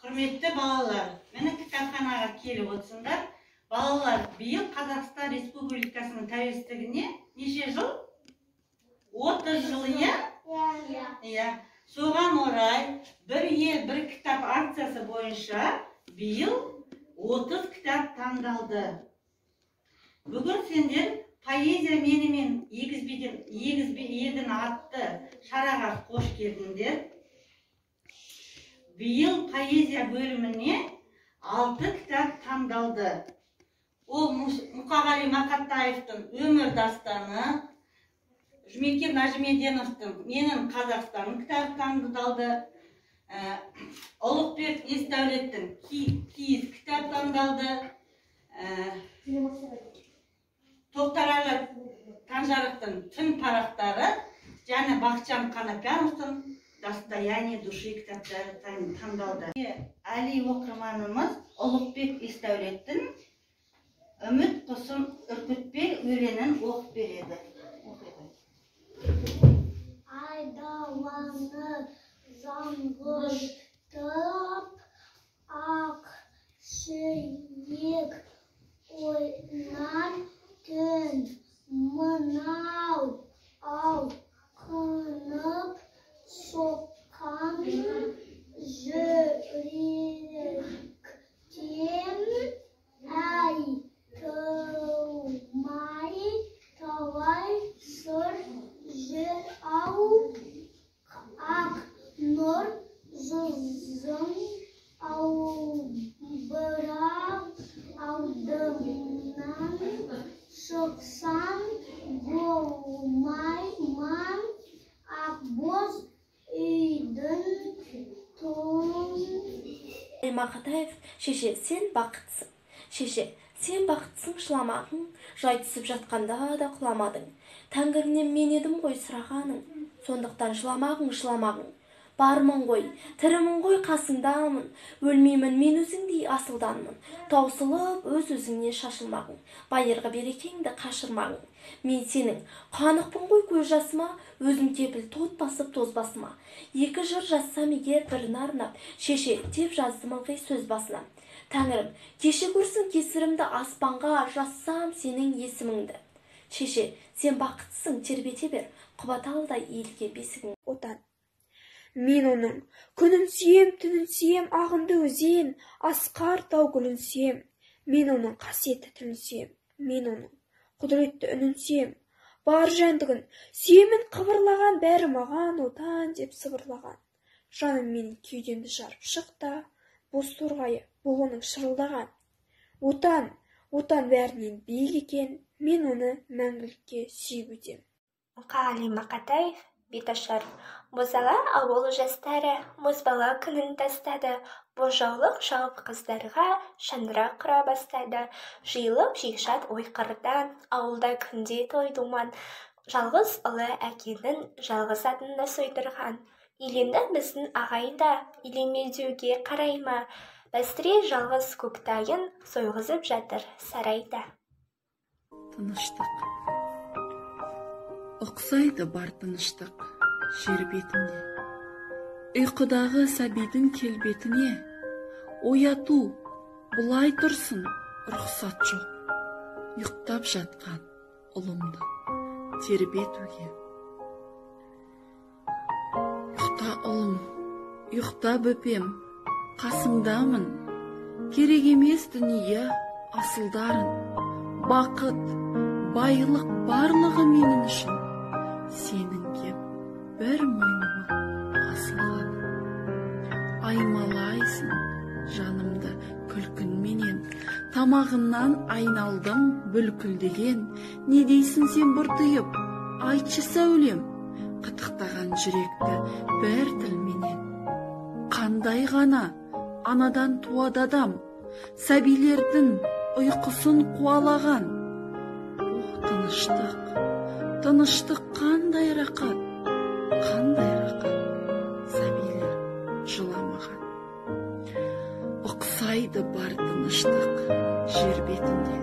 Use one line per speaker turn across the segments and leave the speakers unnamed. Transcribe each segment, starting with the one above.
Құрметті балалар, мені кітапханаға келіп отырсыңдар. Балалар, биыл Қазақстан Республикасының тәуелсіздігіне неше жыл? 30 жыл, иә? Соған орай бір ел бір кітап акциясы бойынша биыл 30 кітап таңдалды. Бүгін сендер поэзия менімен егізбеден атты шараға қош келдіңдер. Биыл поэзия бөліміне 6 кітап таңдалды. Ол Мұқағали Мақатаевтың өмір дастаны, Жұмекен Нәжімеденовтың Менің Қазақстаным кітабы таңдалды. Ұлықбек Есдәулеттің Киіз кітап таңдалды. Тоқтарәлі Таңжарықтың Түн парақтары және Бақытжан Қанапияновтың Достояние души кітаптары таңдалды. Әли оқырманымыз Ұлықбек Есдәулеттің Үміт құсын үркітпе өлеңін оқып береді.
Айдаланы заңғыртып, ақ сүйек ойнар түн, мынау алқынып соққан жүректен айтылмай талай сыр жүр-ау, ақ нұр жүзін алдымнан шықсам болмайман, ақ боз үйдің тоң.
Мақатаев, шеше, сен бақытсың. Шеше, сен бақытсың, жыламағың, жай түсіп жатқанда да құламадың. Тәңірінен мен едім ғой сұрағаның, сондықтан жыламағың. Бармын ғой, тірімін ғой, қасыңдамын, өлмеймін мен өзіңдей асылданмын. Таусылып өз-өзіңнен шашылмағың, байырғы берекеңді қашырмағың. Мен сенің қанықпын ғой көз жасыма, өзім кепіл тот басып тоз басыма. Екі жыр жазсам егер бірін арнап, шеше деп жаздым ылғи сөз басына. Тәңірім, кеше көрсін кесірімді, аспанға жазсам сенің есіміңді. Шеше, сен бақытсың, тербете бер, құбаталдай елге бесігің.
Отан. Мен оның күнін сүйем, түнін сүйем, ағынды өзен, асқар тау гүлін сүйем. Мен оның қасиетті тілін сүйем, мен оның құдіретті үнін сүйем. Бар жәндігін сүйемін қыбырлаған, бәрі маған отан деп сыбырлаған. Жаным менің кеудемді жарып шықта, боз торғайы бұл оның шырылдаған. Отан бәрінен биік екен, мен оны мәңгілікке сүйіп өтем.
Мұқағали Мақатаев, беташар. Бозала ауыл жастары мұзбала күнін тастады, бозжаулық шауып қыздарға шаңырақ құра бастады. Жиылып жекшат ойқырдан, ауылда күнде той думан, жалғыз ұлы әкенің жалғыз атында сойдырған. Иленді біздің ағайда, иленмеудеуге қарайма, бәстіре жалғыз көктайын сойғызып жатыр сарайда.
Тыныштық. Ұқсайды бар тыныштық жер бетінде. Ұйқыдағы сәбидің келбетіне, ояту бұлай тұрсын, рұқсат жоқ. Ұйықтап жатқан ұлымды тербетуге. Ұйықта ұлым, ұйықта бөпем, қасыңдамын. Керек емес дүние асылдарын, бақыт, байлық барлығы менің үшін. Сенің кеп бір мойныма асылған. Аймалайсың жанымды күлкінменен, тамағымнан айналдым бүлкілдеген. Не дейсің сен бұртиып, айтшы сәулем, қытықтаған жүректі бір тілменен. Қандай ғана анадан туады адам, сәбилердің ұйқысын қуалаған. Тыныштық қандай рақат, сәбилер жыламаған. Ұқсайды бар тыныштық жер бетінде,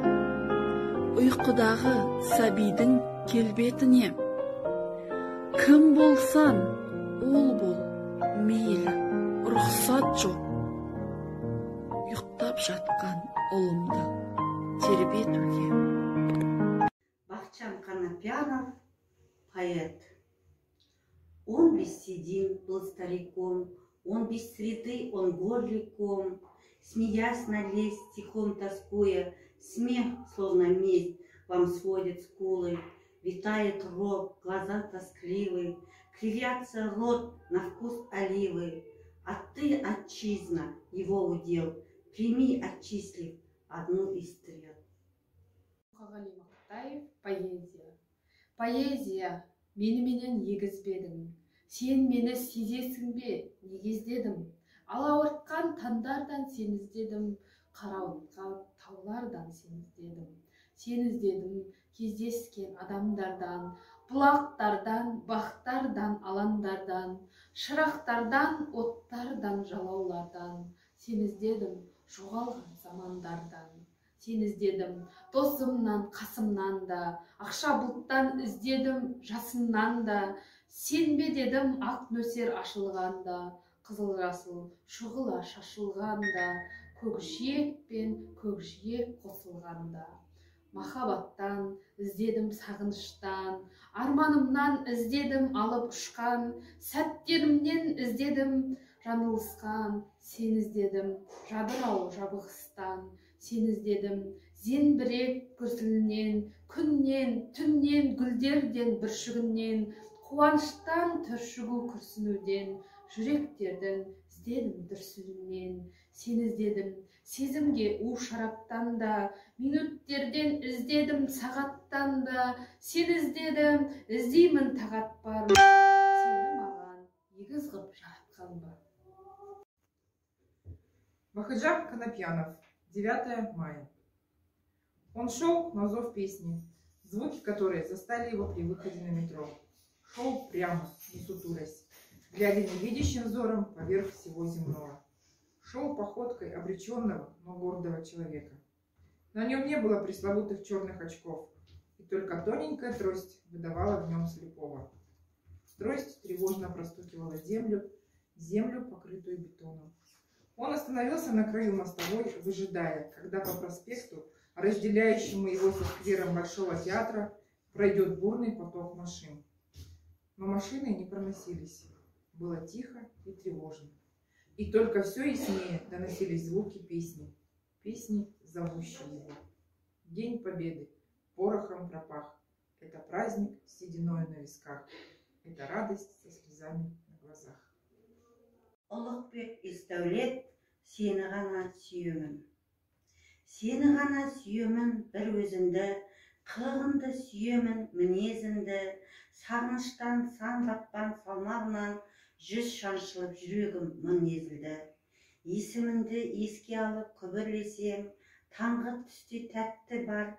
ұйқыдағы сәбидің келбетіне. Кім болсан, ол бол, мейлі, рұқсат жоқ. жатқан ұлымды тербетуге.
Бахчан Конопьянов, поэт. Он без седин был стариком, он без среды, он горликом, смеясь на лесть, тихом тоскуя, смех, словно месть, вам сводит скулы, витает рог, глаза тоскливы, кривятся рот на вкус оливы. А ты, отчизна, его удел, прими, отчислив одну из стрел.
Мұқағали Мақатаев, поэзия. Поэзия, меніменен егізбедің. Сен мені сезесің бе, неге іздедім? Алауыртқан таңдардан сен іздедім, қарауытқан таулардан сен іздедім. Сен іздедім кездескен адамдардан, бұлақтардан, бақтардан, аландардан, шырақтардан, оттардан, жалаулардан. Сен іздедім жоғалған замандардан. Сен іздедім досымнан, қасымнан да, ақша бұлттан іздедім жасымнан да. Сен бе дедім ақ нөсер ашылғанда, қызыл жасыл шұғыла шашылғанда, көкжиек пен көкжиек қосылғанда. Махаббаттан іздедім сағыныштан, арманымнан іздедім алып ұшқан, сәттерімнен іздедім жаңылысқан. Сен іздедім жадырау жабығыстан, сен іздедім зеңбірек гүрсілінен, күннен, түннен, гүлдерден, бүршігінен, қуаныштан, түршігу күрсінуден, жүректердің іздедім дүрсілінен. Сен іздедім сезімге у шараптан да, минуттерден іздедім сағаттан да. Сен іздедім, іздеймін тағат бар, сені маған егіз ғып жаратқан ба.
Бахаджан Конопьянов, 9 мая. Он шел на зов песни, звуки которой застали его при выходе на метро. Шел прямо, не сутулясь, глядя невидящим взором поверх всего земного. Шел походкой обреченного, но гордого человека. На нем не было пресловутых черных очков, и только тоненькая трость выдавала в нем слепого. Трость тревожно простукивала землю, покрытую бетоном. Он остановился на краю мостовой, выжидая, когда по проспекту, разделяющему его со сквером Большого театра, пройдет бурный поток машин. Но машины не проносились. Было тихо и тревожно. И только все яснее доносились звуки песни. Песни, зовущие его. День Победы порохом пропах. Это праздник с сединой на висках. Это радость со слезами на глазах.
Ұлықбек Исдәулет, сені ғана сүйемін. Сені ғана сүйемін бір өзіңді, қылығыңды сүйемін мінезіңді, сағыныштан сан батпан салмағынан жүз шаншылып жүрегім мың езілді. Есіміңді еске алып күбірлесем, таңғы түсте тәтті бар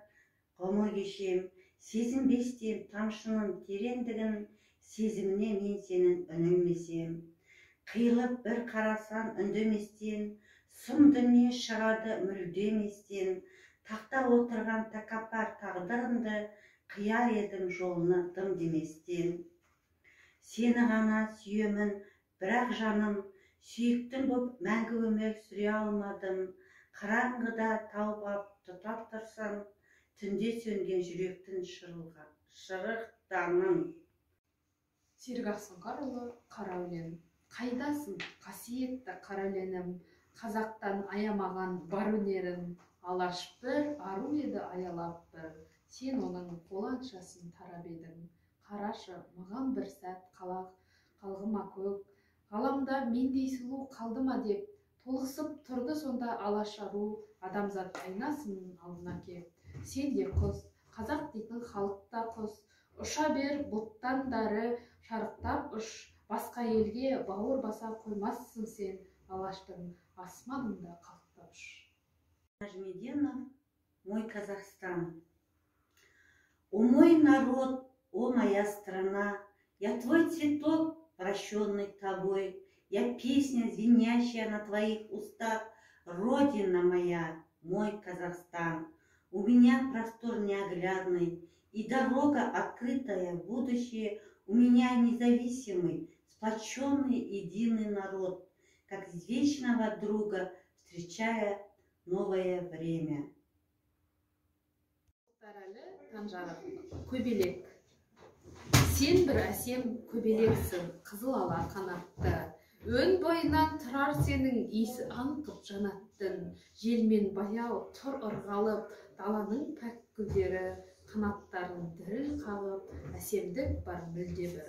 ғұмыр кешем, сезінбестен тамшының тереңдігін, сезіміне мен сенің үнілмесем. Қиылып бір қарасан үндеместен, сұм дүние шығады мүлдеместен, тақта отырған тәкаппар тағдырымды қияр едім жолына дым деместен. Сені ғана сүйемін, бірақ жаным, сүйіктің боп мәңгі өмір сүре алмадым. Қараңғыда тауып ап тұтап тұрсам, түнде сөнген жүректің шырықтанын.
Серік Ақсұңқарұлы, Қара өлең. Қайдасың, қасиетті қара өлеңім, қазақтан аямаған бар өнерін, алаш бір ару еді аялап бір, сен оның қоланшасын тарап едің. Қарашы, маған бір сәт қалғыма көк, ғаламда мендей сұлу қалды ма деп, толғысып тұрды сонда алаш ару, адамзат айнасының алдына кеп. Сен де құс, қазақ дейтін халықта құс, ұша бер бұлттан дары, шарықтап ұш, басқа елге бауыр баса қоймассың сен, алаштың асманында қалықтап ұш.
Нажмеденов, мой Казахстан. О мой народ, о моя страна, я твой цветок, прощенный тобой, я песня, звенящая на твоих устах, Родина моя, мой Казахстан. У меня простор неоглядный и дорога, открытая в будущее. У меня независимый, сплоченный единый народ, как вечного друга, встречая новое время.
Көбелек. Сен бір әсем көбелексің, қызыл ала қанатты. Өн бойынан тұрар сенің иісі аңқып жанаттың. Желмен баяу тұр ырғалып, даланың пәк гүлдері қанаттарын діріл қағып, әсемдік бар мүлде бір.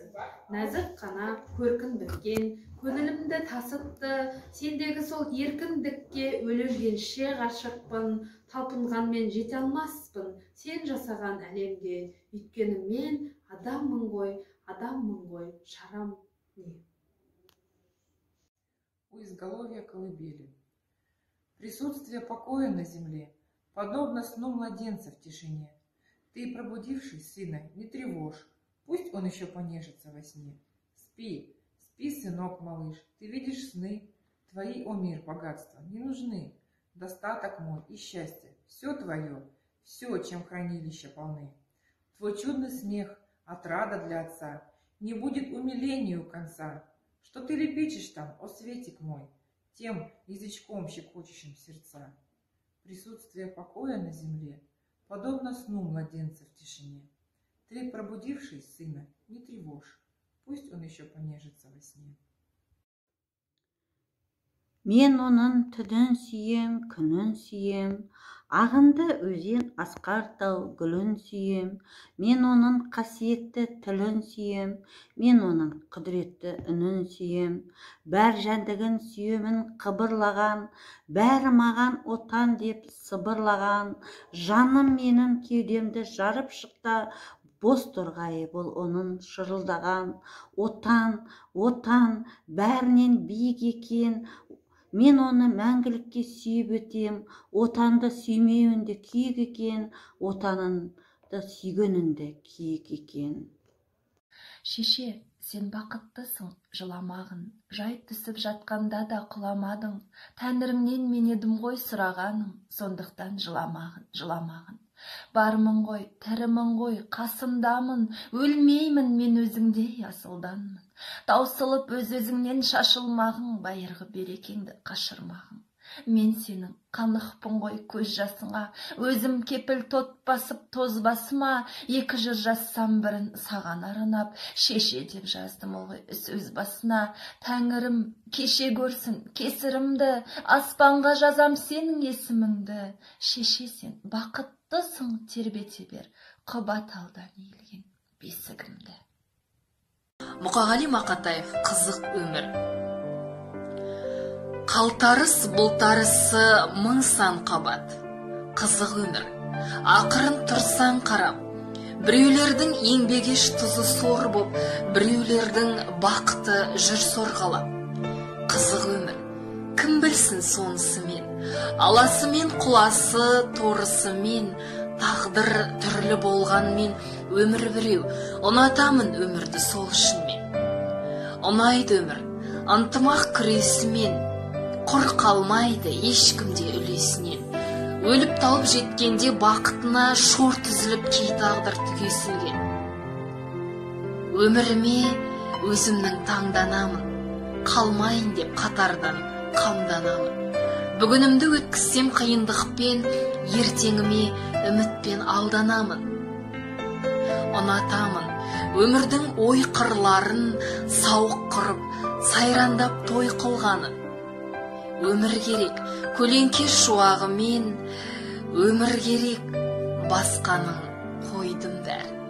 Нәзік қана көркін біткен, көңілімді тасытты, сендегі сол еркіндікке өлілгенше ғашықпын, талпынғанмен жете алмаспын, сен жасаған әлемге, өйткені мен адаммын ғой, шарам не.
У изголовья колыбели. Присутствие покоя на земле подобно сну младенца в тишине. Ты, пробудившись сына, не тревожь, пусть он еще понежится во сне. Спи, спи, сынок малыш, ты видишь сны, твои, о мир, богатства не нужны. Достаток мой и счастье, все твое, все, чем хранилища полны. Твой чудный смех, отрада для отца, не будет умилению конца. Что ты лепечешь там, о светик мой, тем язычком щекочущим сердца? Присутствие покоя на земле подобно сну младенца в тишине. Ты, пробудившись сына, не тревожь, пусть он еще понежится во сне.
Мен оның түнін сүйем, күнін сүйем, ағынды өзен асқар тау гүлін сүйем, мен оның қасиетті тілін сүйем, мен оның құдіретті үнін сүйем, бәр жәндігін сүйемін қыбырлаған, бәрі маған отан деп сыбырлаған, жаным менің кеудемді жарып шықта, бос торғайы бол оның шырылдаған, отан, отан, бәрінен биік екен, мен оны мәңгілікке сүйіп өтем, отанды сүймеуінде күйік екен, отанынды сүйгенінде күйік екен.
Шеше, сен бақыттысың, жыламағын, жай түсіп жатқанда да құламадың, тәңірімнен мен едім ғой сұрағаның, сондықтан жыламағын. Бармын ғой, тірімін ғой, қасымдамын, өлмеймін мен өзіңдей асылданмын. Таусылып өз-өзіңнен шашылмағың, байырғы берекеңді қашырмағың. Мен сенің қанықпын ғой көз жасыңа, өзім кепіл тот басып тоз басыма, екі жыр жазсам бірін саған арнап, шеше деп жаздым ылғи сөз басына. Тәңірім кеше көрсін кесірімді, аспанға жазам сенің есіміңді. Шеше, сен бақыттысың, тербете бер құба талдан иілген бесігімді.
Мұқағали Мақатаев, қызық өмір. Қалтарыс бұлтарысы мың сан қабат, қызық өмір. Ақырын тұрсаң қарап, біреулердің еңбегеш тұзы сор боп, біреулердің бақыты жүр сорғалап. Қызық өмір, кім білсін сонысымен, аласымен құласы торысымен, тағдыр түрлі болғанмен, өмір біреу, ұнатамын өмірді сол үшін мен. Ұнайды өмір, ынтымақ күресімен, құр қалмайды ешкімде үлесінен. Өліп талып жеткенде бақытына шор түзіліп кей тағдыр түгесілген. Өміріме өзімнің таңданамын, қалмайын деп қатардан қамданамын. Бүгінімді өткізсем қиындықпен, ертеңіме үмітпен алданамын. Ұнатамын өмірдің ой қырларын, сауық құрып, сайрандап той қылғанын. Өмір керек көлеңке шуағымен, өмір керек басқаның қойдым бәрін.